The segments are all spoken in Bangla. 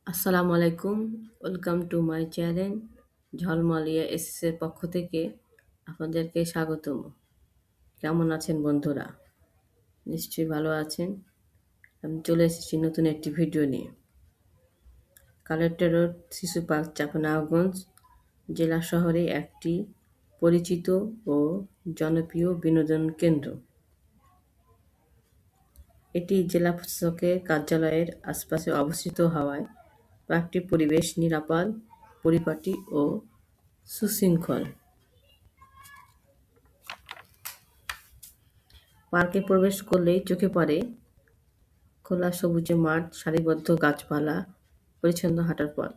আসসালামু আলাইকুম। Welcome to my channel. Jhalmalia এসএসের পক্ষ থেকে আপনাদেরকে স্বাগতম। কেমন আছেন বন্ধুরা? নিশ্চয়ই ভালো আছেন। আমি চলে এসেছি নতুন একটি ভিডিও নিয়ে। কালেক্টর রোড শিশু পার্ক চাঁপাইনবাবগঞ্জ জেলা শহরে একটি পরিচিত ও জনপ্রিয় বিনোদন কেন্দ্র। এটি জেলা প্রশাসকের কার্যালয়ের আশপাশে অবস্থিত হওয়ায় পার্কটির পরিবেশ নিরাপদ, পরিপাটি ও সুশৃঙ্খল। পার্কে প্রবেশ করলেই চোখে পড়ে খোলা সবুজে মাঠ, সারিবদ্ধ গাছপালা, পরিচ্ছন্ন হাঁটার পথ।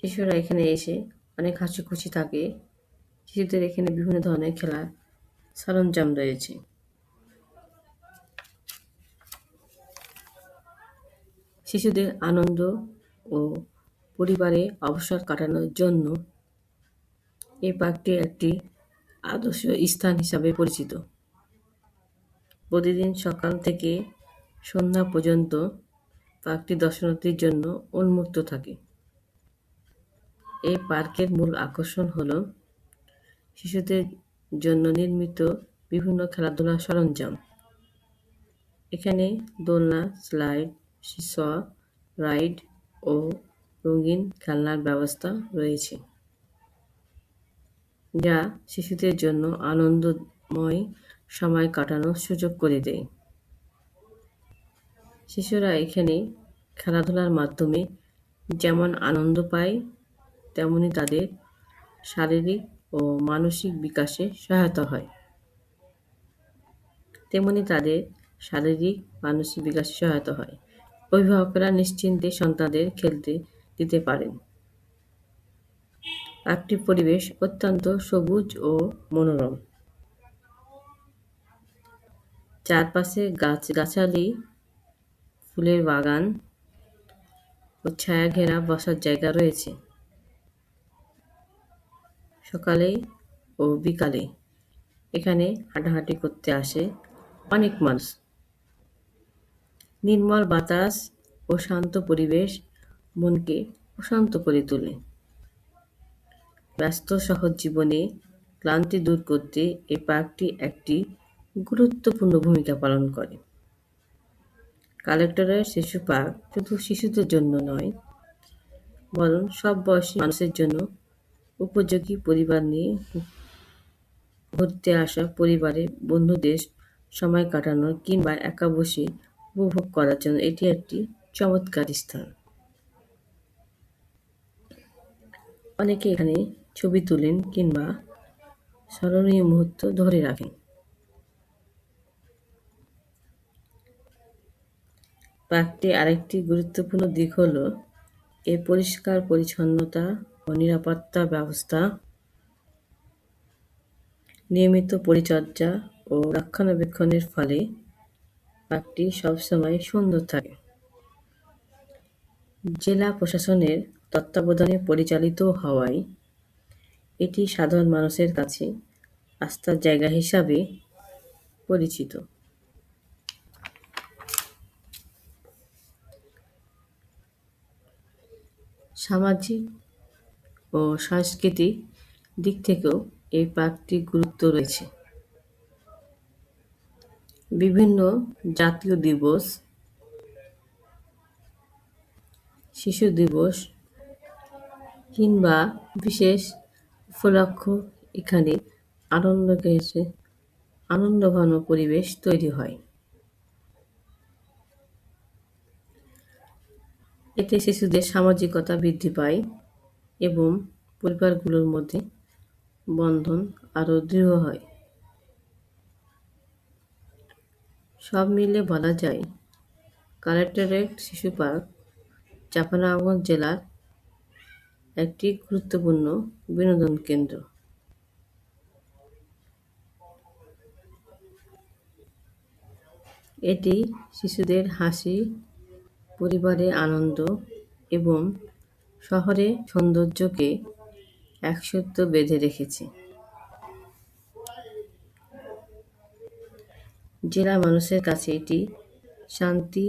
শিশুরা এখানে এসে অনেক হাসিখুশি থাকে। শিশুদের এখানে বিভিন্ন ধরনের খেলার সরঞ্জাম রয়েছে। শিশুদের আনন্দ ও পরিবারে অবসর কাটানোর জন্য এই পার্কটি একটি আদর্শ স্থান হিসাবে পরিচিত। প্রতিদিন সকাল থেকে সন্ধ্যা পর্যন্ত পার্কটি দর্শনার্থীর জন্য উন্মুক্ত থাকে। এই পার্কের মূল আকর্ষণ হল শিশুদের জন্য নির্মিত বিভিন্ন খেলাধুলার সরঞ্জাম। এখানে দোলনা, স্লাইড, সিস, রাইড ও রঙিন খেলনার ব্যবস্থা রয়েছে, যা শিশুদের জন্য আনন্দময় সময় কাটানোর সুযোগ করে দেয়। শিশুরা এখানে খেলাধুলার মাধ্যমে যেমন আনন্দ পায়, তেমনি তাদের শারীরিক ও মানসিক বিকাশে সহায়তা হয়। অভিভাবকরা নিশ্চিন্তে সন্তানদের খেলতে দিতে পারেন। পার্কটির পরিবেশ অত্যন্ত সবুজ ও মনোরম। চারপাশে গাছগাছালি, ফুলের বাগান ও ছায়া ঘেরা বসার জায়গা রয়েছে। সকালে ও বিকালে এখানে হাঁটাহাঁটি করতে আসে অনেক মানুষ। নির্মল বাতাস ও শান্ত পরিবেশ মনকে প্রশান্ত করে তোলে। ব্যস্ত শহর জীবনে ক্লান্তি দূর করতে এই পার্কটি একটি গুরুত্বপূর্ণ ভূমিকা পালন করে। কালেক্টরের শিশু পার্ক শুধু শিশুদের জন্য নয়, বরং সব বয়সী মানুষের জন্য উপযোগী। পরিবার নিয়ে ঘুরতে আসা, পরিবারে বন্ধুদের সময় কাটানোর কিংবা একা বসে উপভোগ করার জন্য এটি একটি চমৎকার স্থান। অনেকে এখানে ছবি তোলেন কিংবা স্মরণীয় মুহূর্ত ধরে রাখেন। পার্কটির আরেকটি গুরুত্বপূর্ণ দিক হল এর পরিষ্কার পরিচ্ছন্নতা ও নিরাপত্তা ব্যবস্থা। নিয়মিত পরিচর্যা ও রক্ষণাবেক্ষণের ফলে পার্কটি সবসময় সুন্দর থাকে। জেলা প্রশাসনের তত্ত্বাবধানে পরিচালিত হওয়ায় এটি সাধারণ মানুষের কাছে আস্থার জায়গা হিসাবে পরিচিত। সামাজিক ও সাংস্কৃতিক দিক থেকেও এই পার্কটির গুরুত্ব রয়েছে। বিভিন্ন জাতীয় দিবস, শিশু দিবস কিংবা বিশেষ উপলক্ষ এখানে আনন্দঘন পরিবেশ তৈরি হয়। এতে শিশুদের সামাজিকতা বৃদ্ধি পায় এবং পরিবারগুলোর মধ্যে বন্ধন আরও দৃঢ় হয়। সব মিলে বলা যায় কালেক্টরেট শিশু পার্ক চাঁপাইনবাবগঞ্জ জেলার একটি গুরুত্বপূর্ণ বিনোদন কেন্দ্র। এটি শিশুদের হাসি, পরিবারের আনন্দ এবং শহরের সৌন্দর্যকে একসূত্রে বেঁধে রেখেছে। জেলার মানুষের কাছে এটি শান্তি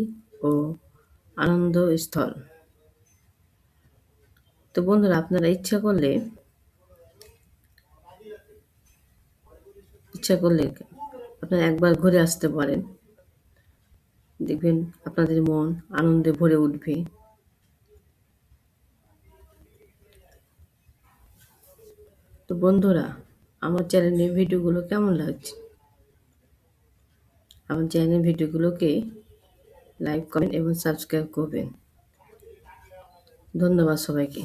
ও আনন্দ স্থল। তো বন্ধুরা, আপনারা ইচ্ছা করলে আপনারা একবার ঘুরে আসতে পারেন। দেখবেন আপনাদের মন আনন্দে ভরে উঠবে। তো বন্ধুরা, আমার চ্যানেলের ভিডিওগুলো কেমন লাগছে? আমার চ্যানেলের ভিডিওগুলোকে লাইক, কমেন্ট এবং সাবস্ক্রাইব করবেন। ধন্যবাদ সবাইকে।